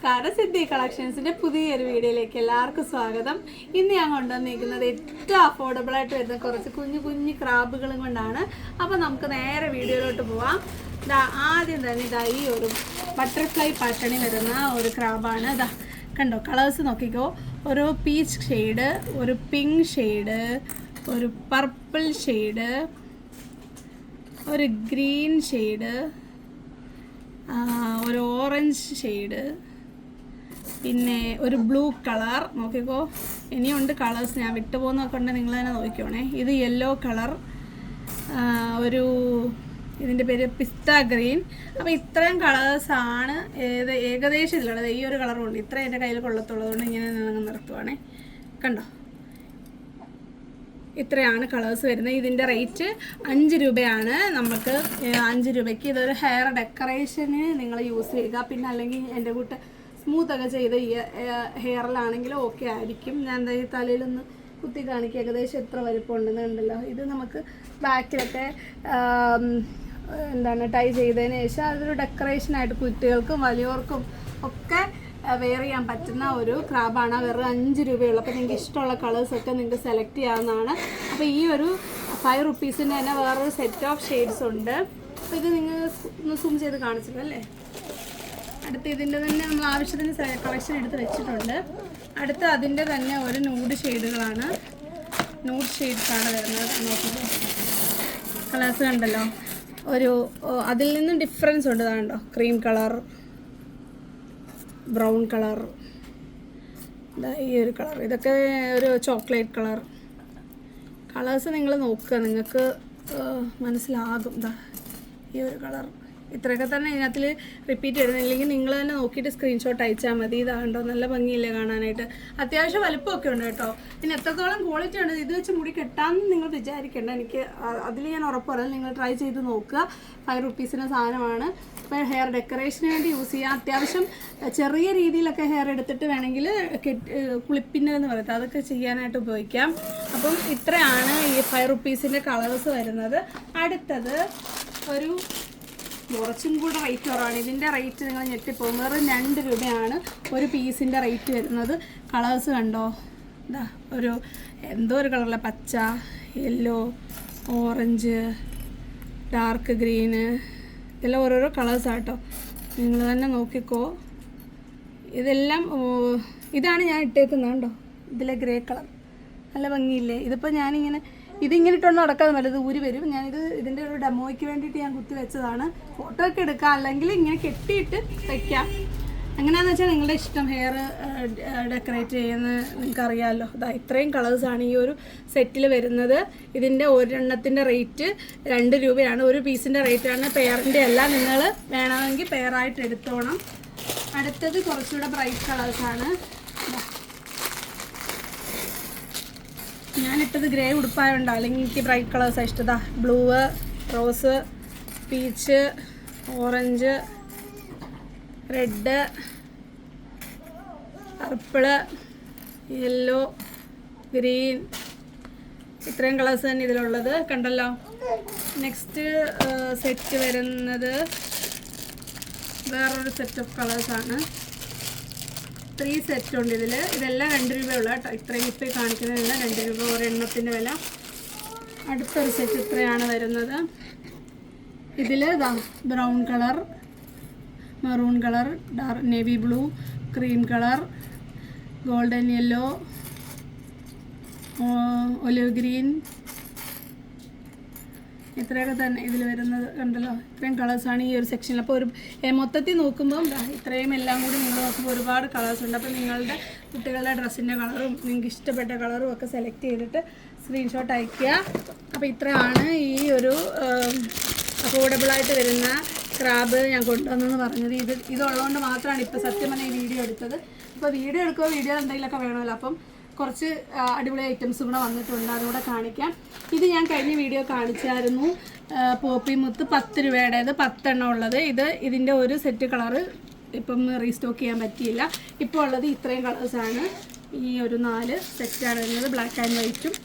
നമസ്കാരം. സിദ്ധി കളക്ഷൻസിന്റെ പുതിയൊരു വീഡിയോയിലേക്ക് എല്ലാവർക്കും സ്വാഗതം. ഇന്ന് ഞാൻ കൊണ്ടുവന്നിരിക്കുന്നത് ഏറ്റവും അഫോർഡബിൾ ആയിട്ട് വരുന്ന കുറച്ച് കുഞ്ഞു കുഞ്ഞു ക്രാബുകളും കൊണ്ടാണ്. അപ്പോൾ നമുക്ക് നേരെ വീഡിയോയിലോട്ട് പോവാം. ആദ്യം തന്നെ ഇതാ ഈ ഒരു ബട്ടർഫ്ലൈ പാറ്റേണിൽ വരുന്ന ഒരു ക്രാബാണ്. ഇതാ കണ്ടോ, കളേഴ്സ് നോക്കിക്കോ. ഒരു പീച്ച് ഷെയ്ഡ്, ഒരു പിങ്ക് ഷെയ്ഡ്, ഒരു പർപ്പിൾ ഷെയ്ഡ്, ഒരു ഗ്രീൻ ഷെയ്ഡ്, ഒരു ഓറഞ്ച് ഷെയ്ഡ്, പിന്നെ ഒരു ബ്ലൂ കളർ നോക്കിക്കോ. ഇനിയുണ്ട് കളേഴ്സ്, ഞാൻ വിട്ടുപോകുന്നതൊക്കെ ഉണ്ട്, നിങ്ങൾ തന്നെ നോക്കിക്കോണേ. ഇത് യെല്ലോ കളർ, ഒരു ഇതിൻ്റെ പേര് പിസ്ത ഗ്രീൻ. അപ്പോൾ ഇത്രയും കളേഴ്സാണ് ഏകദേശം ഇതിലുള്ളത്. ഈ ഒരു കളറുണ്ട്, ഇത്രയും എൻ്റെ കയ്യിൽ കൊള്ളത്തുള്ളതുകൊണ്ട് ഇങ്ങനെ നിർത്തുവാണേ. കണ്ടോ, ഇത്രയാണ് കളേഴ്സ് വരുന്നത്. ഇതിൻ്റെ റേറ്റ് 5 രൂപയാണ്. നമുക്ക് 5 രൂപയ്ക്ക് ഇതൊരു ഹെയർ ഡെക്കറേഷന് നിങ്ങൾ യൂസ് ചെയ്യുക. പിന്നെ അല്ലെങ്കിൽ എൻ്റെ കൂട്ട് സ്മൂത്തൊക്കെ ചെയ്ത് ഹെയറിലാണെങ്കിലും ഓക്കെ ആയിരിക്കും. ഞാൻ എന്താ ഈ തലയിലൊന്ന് കുത്തി കാണിക്കുക, ഏകദേശം എത്ര വലിപ്പം ഉണ്ടെന്ന് കണ്ടല്ലോ. ഇത് നമുക്ക് ബാക്കിലൊക്കെ ടൈ ചെയ്തതിന് ശേഷം അതൊരു ഡെക്കറേഷനായിട്ട് കുട്ടികൾക്കും വലിയവർക്കും ഒക്കെ വെയർ ചെയ്യാൻ പറ്റുന്ന ഒരു ക്രാബാണ്. വെറും 5 രൂപയുള്ളൂ. അപ്പോൾ നിങ്ങൾക്ക് ഇഷ്ടമുള്ള കളേഴ്സൊക്കെ നിങ്ങൾക്ക് സെലക്ട് ചെയ്യാവുന്നതാണ്. അപ്പോൾ ഈ ഒരു 5 റുപ്പീസിൻ്റെ തന്നെ വേറൊരു സെറ്റ് ഓഫ് ഷെയ്ഡ്സ് ഉണ്ട്. അപ്പോൾ ഇത് നിങ്ങൾ ഒന്ന് സൂം ചെയ്ത് കാണിച്ചല്ലോ അല്ലേ. അടുത്ത് ഇതിൻ്റെ തന്നെ നമ്മൾ ആവശ്യത്തിന് കളക്ഷൻ എടുത്ത് വെച്ചിട്ടുണ്ട്. അടുത്ത് അതിൻ്റെ തന്നെ ഒരു നൂഡ് ഷെയ്ഡുകളാണ്, നൂഡ് ഷെയ്ഡ്സാണ് വരുന്നത്. നോക്കിക്കോ, കളേഴ്സ് കണ്ടല്ലോ. ഒരു അതിൽ നിന്നും ഡിഫറൻസ് ഉണ്ട്. കണ്ടോ, ക്രീം കളർ, ബ്രൗൺ കളർ, ഈ ഒരു കളർ, ഇതൊക്കെ ഒരു ചോക്ലേറ്റ് കളർ. കളേഴ്സ് നിങ്ങൾ നോക്കുക, നിങ്ങൾക്ക് മനസ്സിലാകും. ഈ ഒരു കളർ ഇത്രയൊക്കെ തന്നെ ഇതിനകത്തിൽ റിപ്പീറ്റ് ചെയ്യുന്നില്ലെങ്കിൽ നിങ്ങൾ തന്നെ നോക്കിയിട്ട് സ്ക്രീൻഷോട്ട് അയച്ചാൽ മതി. ഇതാണ്ടോ, നല്ല ഭംഗിയില്ലേ കാണാനായിട്ട്. അത്യാവശ്യം വലുപ്പമൊക്കെ ഉണ്ട് കേട്ടോ. പിന്നെ എത്രത്തോളം ക്വാളിറ്റി ഉണ്ട്, ഇത് വെച്ച് മുടി കെട്ടാമെന്ന് നിങ്ങൾ വിചാരിക്കേണ്ട. എനിക്ക് അതിൽ ഞാൻ ഉറപ്പ് പറയാം, നിങ്ങൾ ട്രൈ ചെയ്ത് നോക്കുക. 5 റുപ്പീസിൻ്റെ സാധനമാണ്. ഇപ്പോൾ ഹെയർ ഡെക്കറേഷന് വേണ്ടി യൂസ് ചെയ്യാം. അത്യാവശ്യം ചെറിയ രീതിയിലൊക്കെ ഹെയർ എടുത്തിട്ട് വേണമെങ്കിൽ കുളിപ്പിന്നൽ എന്ന് പറയുന്നത് അതൊക്കെ ചെയ്യാനായിട്ട് ഉപയോഗിക്കാം. അപ്പം ഇത്രയാണ് ഈ 5 റുപ്പീസിൻ്റെ കളേഴ്സ് വരുന്നത്. അടുത്തത് ഒരു കുറച്ചും കൂടെ റേറ്റ് കുറവാണ്. ഇതിൻ്റെ റേറ്റ് നിങ്ങൾ ഞെട്ടിപ്പോകും. വെറും 2 രൂപയാണ് ഒരു പീസിൻ്റെ റേറ്റ് വരുന്നത്. കളേഴ്സ് കണ്ടോ, ഇതാ ഒരു എന്തോ ഒരു കളറിലെ പച്ച, യെല്ലോ, ഓറഞ്ച്, ഡാർക്ക് ഗ്രീന്, ഇതെല്ലാം ഓരോരോ കളേഴ്സാണ് കേട്ടോ. നിങ്ങൾ തന്നെ നോക്കിക്കോ. ഇതെല്ലാം ഇതാണ് ഞാൻ ഇട്ടേക്കുന്നത് കണ്ടോ, ഇതിലെ ഗ്രേ കളർ നല്ല ഭംഗിയില്ലേ. ഇതിപ്പോൾ ഞാനിങ്ങനെ ഇതിങ്ങനെ ഇട്ടുകൊണ്ട് നടക്കാതെ നല്ലത് ഊരി വരും. ഇതിൻ്റെ ഒരു ഡെമോയ്ക്ക് വേണ്ടിയിട്ട് ഞാൻ കുത്തി വെച്ചതാണ്. ഫോട്ടോ ഒക്കെ എടുക്കാം, അല്ലെങ്കിൽ ഇങ്ങനെ കെട്ടിയിട്ട് വയ്ക്കാം. എങ്ങനെയാണെന്ന് വെച്ചാൽ നിങ്ങളുടെ ഇഷ്ടം. ഹെയർ ഡെക്കറേറ്റ് ചെയ്യുന്നത് നിങ്ങൾക്കറിയാമല്ലോ. ഇത്രയും കളേഴ്സാണ് ഈ ഒരു സെറ്റിൽ വരുന്നത്. ഇതിൻ്റെ ഒരെണ്ണത്തിൻ്റെ റേറ്റ് 2 രൂപയാണ്. ഒരു പീസിൻ്റെ റേറ്റാണ്, പെയറിൻ്റെ അല്ല. നിങ്ങൾ വേണമെങ്കിൽ പെയറായിട്ട് എടുത്തോണം. അടുത്തത് കുറച്ചുകൂടെ ബ്രൈറ്റ് കളേഴ്സാണ്. ഞാനിട്ടത് ഗ്രേ ഉടുപ്പായുണ്ടോ, അല്ലെങ്കിൽ എനിക്ക് ബ്രൈറ്റ് കളേഴ്സാണ് ഇഷ്ടം. Blue, rose, peach, orange, red, purple, yellow, green, ഇത്രയും കളേഴ്സ് തന്നെ ഇതിലുള്ളത് കണ്ടല്ലോ. നെക്സ്റ്റ് സെറ്റ് വരുന്നത് വേറൊരു സെറ്റ് ഓഫ് കളേഴ്സാണ്. 3 സെറ്റ് ഉണ്ട് ഇതിൽ. ഇതെല്ലാം 2 രൂപയുള്ള കേട്ടോ. ഇത്രയും ഇപ്പോൾ കാണിക്കുന്നതെല്ലാം 2 രൂപ ഒരെണ്ണത്തിൻ്റെ വില. അടുത്തൊരു സെറ്റ് ഇത്രയാണ് വരുന്നത്. ഇതിൽ brown colour, maroon colour, dark navy blue, cream colour, golden yellow, olive green, ഇത്രയൊക്കെ തന്നെ ഇതിൽ വരുന്നത് കണ്ടല്ലോ. ഇത്രയും കളേഴ്സാണ് ഈ ഒരു സെക്ഷനിൽ. അപ്പോൾ ഒരു മൊത്തത്തിൽ നോക്കുമ്പം ഇത്രയും എല്ലാം കൂടി നിങ്ങൾ നോക്കുമ്പോൾ ഒരുപാട് കളേഴ്സ് ഉണ്ട്. അപ്പോൾ നിങ്ങളുടെ കുട്ടികളുടെ ഡ്രസ്സിൻ്റെ കളറും നിങ്ങൾക്ക് ഇഷ്ടപ്പെട്ട കളറും ഒക്കെ സെലക്ട് ചെയ്തിട്ട് സ്ക്രീൻഷോട്ട് അയയ്ക്കുക. അപ്പോൾ ഇത്രയാണ് ഈ ഒരു അഫോർഡബിളായിട്ട് വരുന്ന ക്രാബ് ഞാൻ കൊണ്ടുവന്നെന്ന് പറഞ്ഞത്. ഇതുള്ളതുകൊണ്ട് മാത്രമാണ് ഇപ്പോൾ സത്യം പറഞ്ഞാൽ ഈ വീഡിയോ എടുത്തത്. ഇപ്പോൾ വീഡിയോ എടുക്കുമ്പോൾ വീഡിയോ എന്തെങ്കിലുമൊക്കെ വേണമല്ലോ. അപ്പം കുറച്ച് അടിപൊളി ഐറ്റംസ് കൂടെ വന്നിട്ടുണ്ട്, അതുകൂടെ കാണിക്കാം. ഇത് ഞാൻ കഴിഞ്ഞ വീഡിയോ കാണിച്ചായിരുന്നു. പോപ്പി മുത്ത് 10 രൂപയുടേത് 10 എണ്ണം ഉള്ളത്. ഇതിൻ്റെ ഒരു സെറ്റ് കളറ് ഇപ്പം റീസ്റ്റോക്ക് ചെയ്യാൻ പറ്റിയില്ല. ഇപ്പോൾ ഉള്ളത് ഇത്രയും കളേഴ്സാണ്. ഈ ഒരു 4 സെറ്റാണ് വരുന്നത്, ബ്ലാക്ക് ആൻഡ് വൈറ്റും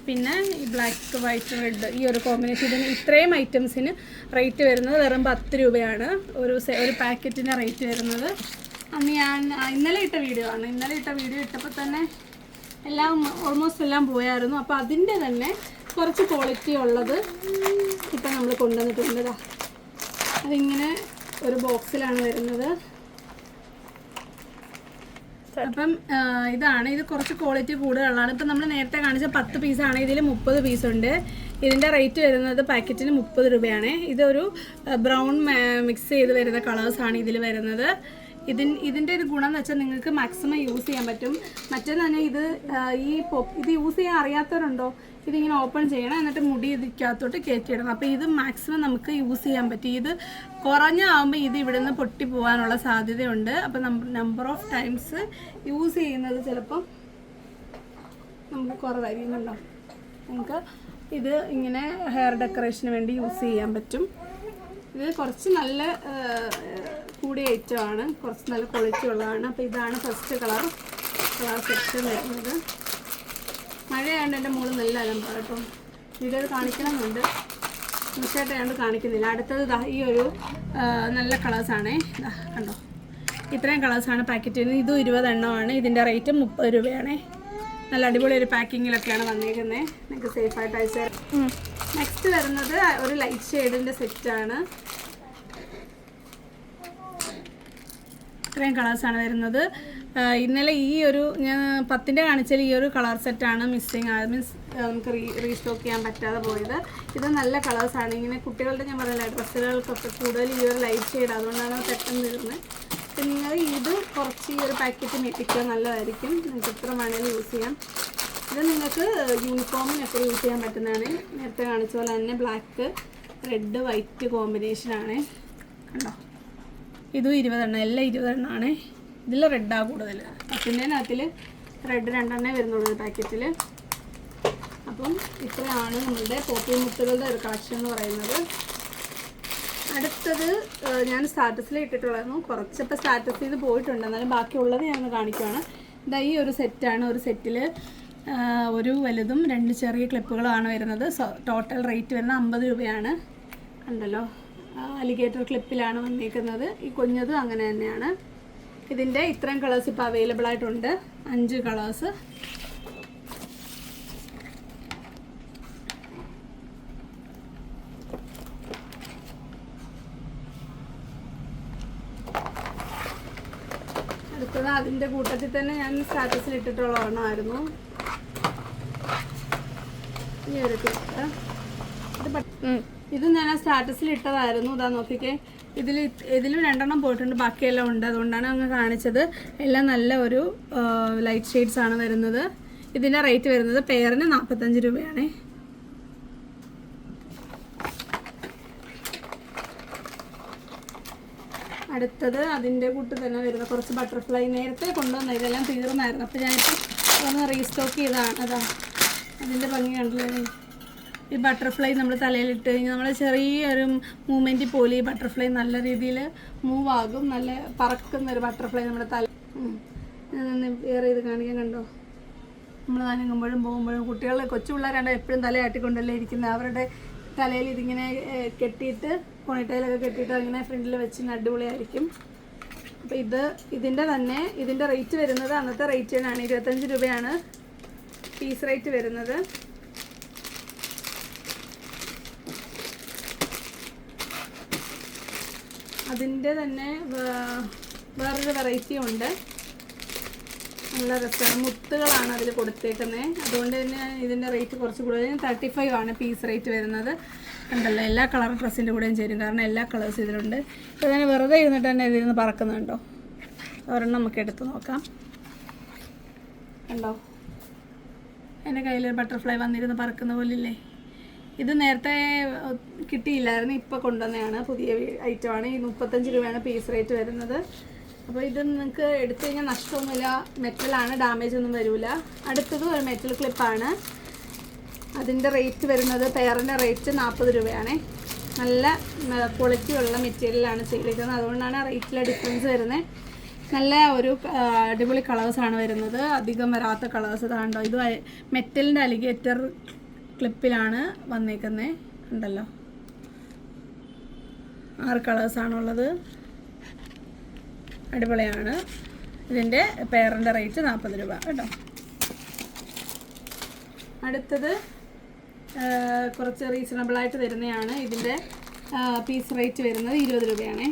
പിന്നെ ഈ ബ്ലാക്ക് വൈറ്റ് റെഡ് ഈ ഒരു കോമ്പിനേഷൻ. ഇതിന് ഇത്രയും ഐറ്റംസിന് റേറ്റ് വരുന്നത് വെറും 10 രൂപയാണ്. ഒരു പാക്കറ്റിൻ്റെ റേറ്റ് വരുന്നത്. അന്ന് ഞാൻ ഇന്നലെ ഇട്ട വീഡിയോ ആണ്. ഇന്നലെ ഇട്ട വീഡിയോ ഇട്ടപ്പോൾ തന്നെ എല്ലാം ഓൾമോസ്റ്റ് എല്ലാം പോയായിരുന്നു. അപ്പോൾ അതിൻ്റെ തന്നെ കുറച്ച് ക്വാളിറ്റി ഉള്ളത് ഇപ്പം നമ്മൾ കൊണ്ടുവന്നിട്ടുണ്ട്. അതിങ്ങനെ ഒരു ബോക്സിലാണ് വരുന്നത്. അപ്പം ഇതാണ്, ഇത് കുറച്ച് ക്വാളിറ്റി കൂടുതലുള്ളതാണ്. ഇപ്പം നമ്മൾ നേരത്തെ കാണിച്ച 10 പീസാണ്, ഇതിൽ 30 പീസുണ്ട്. ഇതിൻ്റെ റേറ്റ് വരുന്നത് പാക്കറ്റിന് 30 രൂപയാണ്. ഇതൊരു ബ്രൗൺ മിക്സ് ചെയ്ത് വരുന്ന കളേഴ്സാണ് ഇതിൽ വരുന്നത്. ഇതിൻ്റെ ഒരു ഗുണം എന്ന് വെച്ചാൽ നിങ്ങൾക്ക് മാക്സിമം യൂസ് ചെയ്യാൻ പറ്റും. മറ്റേന്ന് തന്നെ ഇത് യൂസ് ചെയ്യാൻ അറിയാത്തവരുണ്ടോ, ഇതിങ്ങനെ ഓപ്പൺ ചെയ്യണം, എന്നിട്ട് മുടി ഇതിക്കകത്തോട്ട് കയറ്റിയിടണം. അപ്പോൾ ഇത് മാക്സിമം നമുക്ക് യൂസ് ചെയ്യാൻ പറ്റും. ഇത് കുറഞ്ഞാകുമ്പോൾ ഇത് ഇവിടെ നിന്ന് പൊട്ടി പോകാനുള്ള സാധ്യതയുണ്ട്. അപ്പോൾ നമ്പർ ഓഫ് ടൈംസ് യൂസ് ചെയ്യുന്നത് ചിലപ്പം നമുക്ക് കുറവായിരിക്കുന്നുണ്ടോ. നമുക്ക് ഇത് ഇങ്ങനെ ഹെയർ ഡെക്കറേഷന് വേണ്ടി യൂസ് ചെയ്യാൻ പറ്റും. ഇത് കുറച്ച് നല്ല കൂടിയ ഐറ്റമാണ്, കുറച്ച് നല്ല ക്വാളിറ്റി ഉള്ളതാണ്. അപ്പോൾ ഇതാണ് ഫസ്റ്റ് കളർ സെക്ഷൻ വരുന്നത്. മഴയായതുകൊണ്ട് എൻ്റെ മോള് നല്ല അലമ്പാണ് കേട്ടോ. വീഡിയോ കാണിക്കണമെന്നുണ്ട്, തീർച്ചയായിട്ടും കാണിക്കുന്നില്ല. അടുത്തത് ഈ ഒരു നല്ല കളേഴ്സാണേ. കണ്ടോ, ഇത്രയും കളേഴ്സാണ് പാക്കറ്റിൽ. ഇതും 20 എണ്ണമാണ്. ഇതിൻ്റെ റേറ്റ് 30 രൂപയാണേ. നല്ല അടിപൊളി ഒരു പാക്കിങ്ങിലൊക്കെയാണ് വന്നിരിക്കുന്നത്. നിങ്ങൾക്ക് സേഫായിട്ട് അയച്ചു തരാം. നെക്സ്റ്റ് വരുന്നത് ഒരു ലൈറ്റ് ഷെയ്ഡിൻ്റെ സെറ്റാണ്. ഇത്രയും കളേഴ്സാണ് വരുന്നത്. ഇന്നലെ ഈ ഒരു ഞാൻ 10ൻ്റെ കാണിച്ചാൽ ഈ ഒരു കളർ സെറ്റാണ് മിസ്സിങ് ആയത്, മീൻസ് നമുക്ക് റീസ്റ്റോക്ക് ചെയ്യാൻ പറ്റാതെ പോയത്. ഇത് നല്ല കളേഴ്സാണ്. ഇങ്ങനെ കുട്ടികളുടെ ഞാൻ പറഞ്ഞില്ല ഡ്രസ്സുകൾക്കൊക്കെ കൂടുതൽ ഈ ഒരു ലൈറ്റ് ഷെയ്ഡ്, അതുകൊണ്ടാണ് പെട്ടെന്ന് വരുന്നത്. അപ്പം നിങ്ങൾ ഇത് കുറച്ച് ഈ ഒരു പാക്കറ്റ് മേടിക്കുക, നല്ലതായിരിക്കും. നിങ്ങൾക്ക് എത്ര വേണമെങ്കിലും യൂസ് ചെയ്യാം. ഇത് നിങ്ങൾക്ക് യൂണിഫോമിനൊക്കെ യൂസ് ചെയ്യാൻ പറ്റുന്നതാണ്. നേരത്തെ കാണിച്ച പോലെ തന്നെ ബ്ലാക്ക് റെഡ് വൈറ്റ് കോമ്പിനേഷനാണ്. കണ്ടോ, ഇതും 20 എണ്ണം, എല്ലാം 20 എണ്ണമാണ്. ഇതിൽ റെഡാണ് കൂടുതൽ. അതിനകത്തിൽ റെഡ് 2 എണ്ണേ വരുന്നുള്ളൂ പാക്കറ്റിൽ. അപ്പം ഇത്രയാണ് നമ്മളുടെ പോപ്പി മുത്തുകളുടെ ഒരു കളക്ഷൻ എന്ന് പറയുന്നത്. അടുത്തത് ഞാൻ സ്റ്റാറ്റസിൽ ഇട്ടിട്ടുള്ളായിരുന്നു. കുറച്ചപ്പോൾ സ്റ്റാറ്റസ് ചെയ്ത് പോയിട്ടുണ്ട്, എന്നാലും ബാക്കിയുള്ളത് ഞാനൊന്ന് കാണിക്കുകയാണ്. ഇതാ ഈ ഒരു സെറ്റാണ്. ഒരു സെറ്റിൽ ഒരു വലുതും 2 ചെറിയ ക്ലിപ്പുകളാണ് വരുന്നത്. ടോട്ടൽ റേറ്റ് വരുന്നത് 50 രൂപയാണ്. കണ്ടല്ലോ, അലിഗേറ്റർ ക്ലിപ്പിലാണ് വന്നിരിക്കുന്നത്. ഈ കുഞ്ഞത് അങ്ങനെ തന്നെയാണ്. ഇതിൻ്റെ ഇത്രയും കളേഴ്സ് ഇപ്പോൾ അവൈലബിൾ ആയിട്ടുണ്ട്, 5 കളേഴ്സ്. അടുത്തത് അതിൻ്റെ കൂട്ടത്തിൽ തന്നെ ഞാൻ സ്റ്റാറ്റസിൽ ഇട്ടിട്ടുള്ള ഒരെണ്ണമായിരുന്നു ഈ ഒരു ക്ലിപ്പ്. ഇത് ഞാൻ സ്റ്റാറ്റസിൽ ഇട്ടതായിരുന്നു. ഇതാ നോക്കിക്കേ, ഇതിലും 2 എണ്ണം പോയിട്ടുണ്ട്, ബാക്കിയെല്ലാം ഉണ്ട്. അതുകൊണ്ടാണ് അങ്ങ് കാണിച്ചത്. എല്ലാം നല്ല ഒരു ലൈറ്റ് ഷെയ്ഡ്സ് ആണ് വരുന്നത്. ഇതിൻ്റെ റേറ്റ് വരുന്നത് പെയറിന് 45 രൂപയാണ്. അടുത്തത് അതിൻ്റെ കൂട്ട് തന്നെ വരുന്ന കുറച്ച് ബട്ടർഫ്ലൈ. നേരത്തെ കൊണ്ടുവന്ന ഇതെല്ലാം തീർന്നായിരുന്നു, അപ്പോൾ ഞാനിപ്പോൾ ഒന്ന് റീസ്റ്റോക്ക് ചെയ്തതാണ്. അതാ അതിൻ്റെ ഭംഗി കണ്ടില്ലേ. ഈ ബട്ടർഫ്ലൈ നമ്മൾ തലയിലിട്ട് കഴിഞ്ഞാൽ നമ്മൾ ചെറിയൊരു മൂവ്മെൻറ്റിൽ പോലെ ഈ ബട്ടർഫ്ലൈ നല്ല രീതിയിൽ മൂവ് ആകും. നല്ല പറക്കുന്നൊരു ബട്ടർഫ്ലൈ നമ്മുടെ തല. വേറെ ഇത് കാണിക്കാൻ കണ്ടോ, നമ്മൾ നനങ്ങുമ്പോഴും പോകുമ്പോഴും കൊച്ചു പിള്ളേരാണ്ട് എപ്പോഴും തലയാട്ടിക്കൊണ്ടല്ലേ ഇരിക്കുന്നത്. അവരുടെ തലയിൽ ഇതിങ്ങനെ കെട്ടിയിട്ട് പോണിട്ടയിലൊക്കെ കെട്ടിയിട്ട് അങ്ങനെ ഫ്രണ്ടിൽ വെച്ച് അടിപൊളിയായിരിക്കും. അപ്പോൾ ഇതിൻ്റെ റേറ്റ് വരുന്നത് അന്നത്തെ റേറ്റ് തന്നെയാണ്. 25 രൂപയാണ് പീസ് റേറ്റ് വരുന്നത്. അതിൻ്റെ തന്നെ വേറൊരു വെറൈറ്റിയും ഉണ്ട്, നല്ല രസമാണ്. മുത്തുകളാണ് അതിൽ കൊടുത്തേക്കുന്നത്, അതുകൊണ്ട് തന്നെ ഇതിൻ്റെ റേറ്റ് കുറച്ച് കൂടുതൽ. 35 ആണ് പീസ് റേറ്റ് വരുന്നത്. ഉണ്ടല്ലോ, എല്ലാ കളർ ഡ്രസ്സിൻ്റെ കൂടെയും ചേരും, കാരണം എല്ലാ കളേഴ്സും ഇതിലുണ്ട്. ഇപ്പോൾ തന്നെ വെറുതെ ഇരുന്നിട്ട് തന്നെ ഇതിൽ പറക്കുന്നുണ്ടോ, ഒരെണ്ണം നമുക്ക് എടുത്ത് നോക്കാം. കണ്ടോ, എൻ്റെ കയ്യിൽ ബട്ടർഫ്ലൈ വന്നിരുന്ന് പറക്കുന്ന പോലില്ലേ. ഇത് നേരത്തെ കിട്ടിയില്ലായിരുന്നു, ഇപ്പോൾ കൊണ്ടുവന്നതാണ്, പുതിയ ഐറ്റമാണ്. ഈ 35 രൂപയാണ് പീസ് റേറ്റ് വരുന്നത്. അപ്പോൾ ഇത് നിങ്ങൾക്ക് എടുത്തു കഴിഞ്ഞാൽ നഷ്ടമൊന്നുമില്ല, മെറ്റലാണ്, ഡാമേജ് ഒന്നും വരില്ല. അടുത്തത് ഒരു മെറ്റൽ ക്ലിപ്പാണ്. അതിൻ്റെ റേറ്റ് വരുന്നത് പെയറിൻ്റെ റേറ്റ് 40 രൂപയാണ്. നല്ല ക്വാളിറ്റി ഉള്ള മെറ്റീരിയലാണ് ചെയ്തിരിക്കുന്നത്, അതുകൊണ്ടാണ് റേറ്റിലെ ഡിഫറൻസ് വരുന്നത്. നല്ല ഒരു അടിപൊളി കളേഴ്സാണ് വരുന്നത്, അധികം വരാത്ത കളേഴ്സ്. ഇതാണ്ടോ, ഇത് മെറ്റലിൻ്റെ അലിഗേറ്റർ ക്ലിപ്പിലാണ് വന്നേക്കുന്നത്. ഉണ്ടല്ലോ, 6 കളേഴ്സാണുള്ളത്. അടിപൊളിയാണ്. ഇതിൻ്റെ പെയറിൻ്റെ റേറ്റ് 40 രൂപ കേട്ടോ. അടുത്തത് കുറച്ച് റീസണബിളായിട്ട് വരുന്നതാണ്. ഇതിൻ്റെ പീസ് റേറ്റ് വരുന്നത് 20 രൂപയാണ്.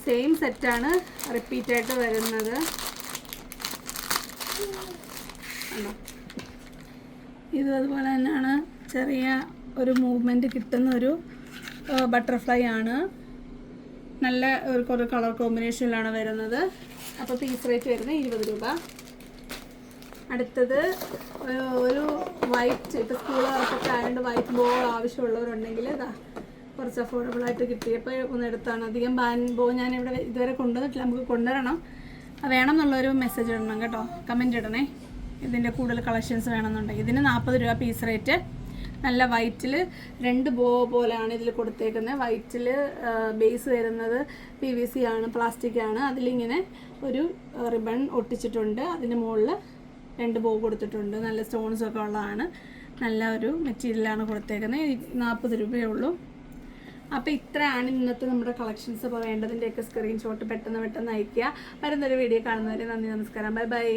സെയിം സെറ്റാണ് റിപ്പീറ്റായിട്ട് വരുന്നത്. ഇത് അതുപോലെ തന്നെയാണ്, ചെറിയ ഒരു മൂവ്മെൻറ്റ് കിട്ടുന്ന ഒരു ബട്ടർഫ്ലൈ ആണ്. നല്ല ഒരു കളർ കോമ്പിനേഷനിലാണ് വരുന്നത്. അപ്പോൾ പീസ് റേറ്റ് വരുന്നത് 20 രൂപ. അടുത്തത് ഒരു വൈറ്റ്, ഇപ്പോൾ സ്കൂൾ വർക്കൊക്കെ ആയതുകൊണ്ട് വൈറ്റ് ബോൾ ആവശ്യമുള്ളവരുണ്ടെങ്കിൽ ഇതാ കുറച്ച് അഫോർഡബിളായിട്ട് കിട്ടിയപ്പോൾ ഒന്ന് എടുത്താണ്. അധികം ബോ ഞാൻ ഇവിടെ ഇതുവരെ കൊണ്ടുവന്നിട്ടില്ല, നമുക്ക് കൊണ്ടുവരണം. വേണം എന്നുള്ളൊരു മെസ്സേജ് ഇടണം കേട്ടോ, കമൻറ്റ് ഇടണേ. ഇതിൻ്റെ കൂടുതൽ കളക്ഷൻസ് വേണമെന്നുണ്ടെങ്കിൽ. ഇതിന് 40 രൂപ പീസ് റേറ്റ്. നല്ല വൈറ്റിൽ 2 ബോ പോലെയാണ് ഇതിൽ കൊടുത്തേക്കുന്നത്. വൈറ്റിൽ ബേസ് വരുന്നത് PVC ആണ്, പ്ലാസ്റ്റിക് ആണ്. അതിലിങ്ങനെ ഒരു റിബൺ ഒട്ടിച്ചിട്ടുണ്ട്. അതിൻ്റെ മുകളിൽ 2 ബോ കൊടുത്തിട്ടുണ്ട്. നല്ല സ്റ്റോൺസൊക്കെ ഉള്ളതാണ്. നല്ല ഒരു മെറ്റീരിയലാണ് കൊടുത്തേക്കുന്നത്. 40 രൂപയേ ഉള്ളൂ. അപ്പോൾ ഇത്രയാണ് ഇന്നത്തെ നമ്മുടെ കളക്ഷൻസ്. അപ്പോൾ വേണ്ടതിൻ്റെയൊക്കെ സ്ക്രീൻഷോട്ട് പെട്ടെന്ന് അയയ്ക്കുക. വരുന്നൊരു വീഡിയോ കാണുന്നവരെ നന്ദി, നമസ്കാരം, ബൈ ബൈ.